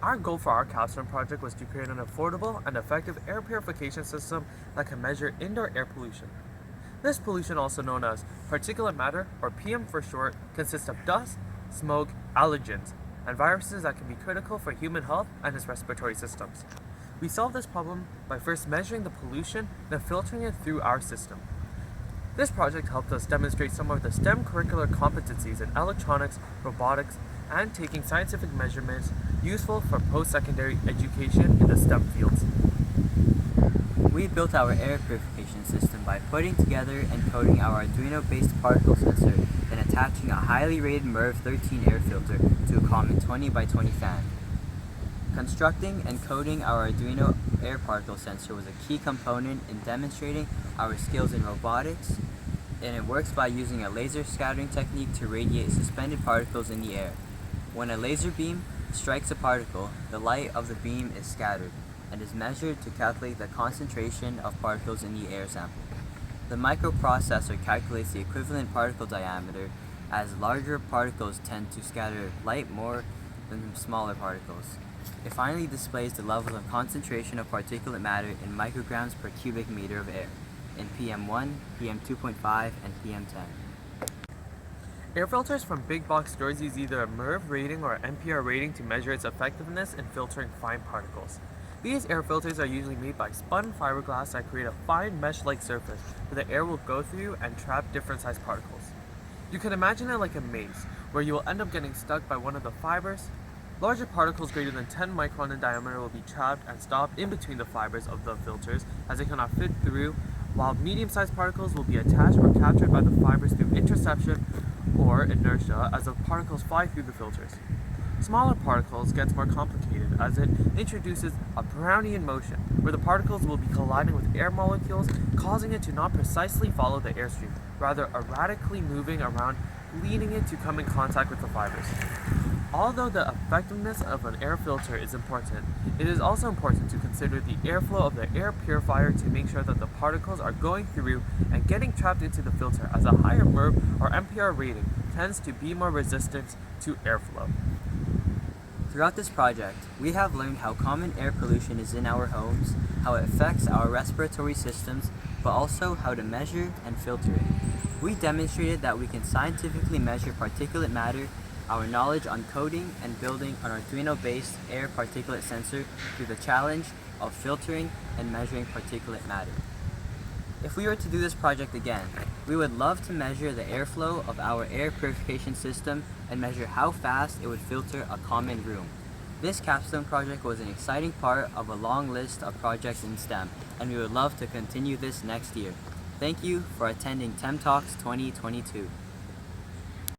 Our goal for our capstone project was to create an affordable and effective air purification system that can measure indoor air pollution. This pollution, also known as particulate matter, or PM for short, consists of dust, smoke, allergens, and viruses that can be critical for human health and its respiratory systems. We solved this problem by first measuring the pollution and then filtering it through our system. This project helped us demonstrate some of the STEM curricular competencies in electronics, robotics, and taking scientific measurements useful for post-secondary education in the STEM fields. We built our air purification system by putting together and coding our Arduino-based particle sensor, then attaching a highly rated MERV 13 air filter to a common 20 by 20 fan. Constructing and coding our Arduino air particle sensor was a key component in demonstrating our skills in robotics, and it works by using a laser scattering technique to radiate suspended particles in the air. When a laser beam strikes a particle, the light of the beam is scattered and is measured to calculate the concentration of particles in the air sample. The microprocessor calculates the equivalent particle diameter, as larger particles tend to scatter light more than smaller particles. It finally displays the levels of concentration of particulate matter in micrograms per cubic meter of air, in PM1, PM2.5, and PM10. Air filters from big box stores use either a MERV rating or NPR rating to measure its effectiveness in filtering fine particles. These air filters are usually made by spun fiberglass that create a fine mesh-like surface where the air will go through and trap different sized particles. You can imagine it like a maze, where you will end up getting stuck by one of the fibers. Larger particles greater than 10 micron in diameter will be trapped and stopped in between the fibers of the filters as they cannot fit through, while medium-sized particles will be attached or captured by the fibers through interception or inertia as the particles fly through the filters. Smaller particles gets more complicated as it introduces a Brownian motion, where the particles will be colliding with air molecules, causing it to not precisely follow the airstream, rather erratically moving around, leading it to come in contact with the fibers. Although the effectiveness of an air filter is important, it is also important to consider the airflow of the air purifier to make sure that the particles are going through and getting trapped into the filter, as a higher MERV or NPR rating tends to be more resistant to airflow. Throughout this project, we have learned how common air pollution is in our homes, how it affects our respiratory systems, but also how to measure and filter it. We demonstrated that we can scientifically measure particulate matter, our knowledge on coding and building an Arduino-based air particulate sensor through the challenge of filtering and measuring particulate matter. If we were to do this project again, we would love to measure the airflow of our air purification system and measure how fast it would filter a common room. This capstone project was an exciting part of a long list of projects in STEM, and we would love to continue this next year. Thank you for attending Tem Talks 2022.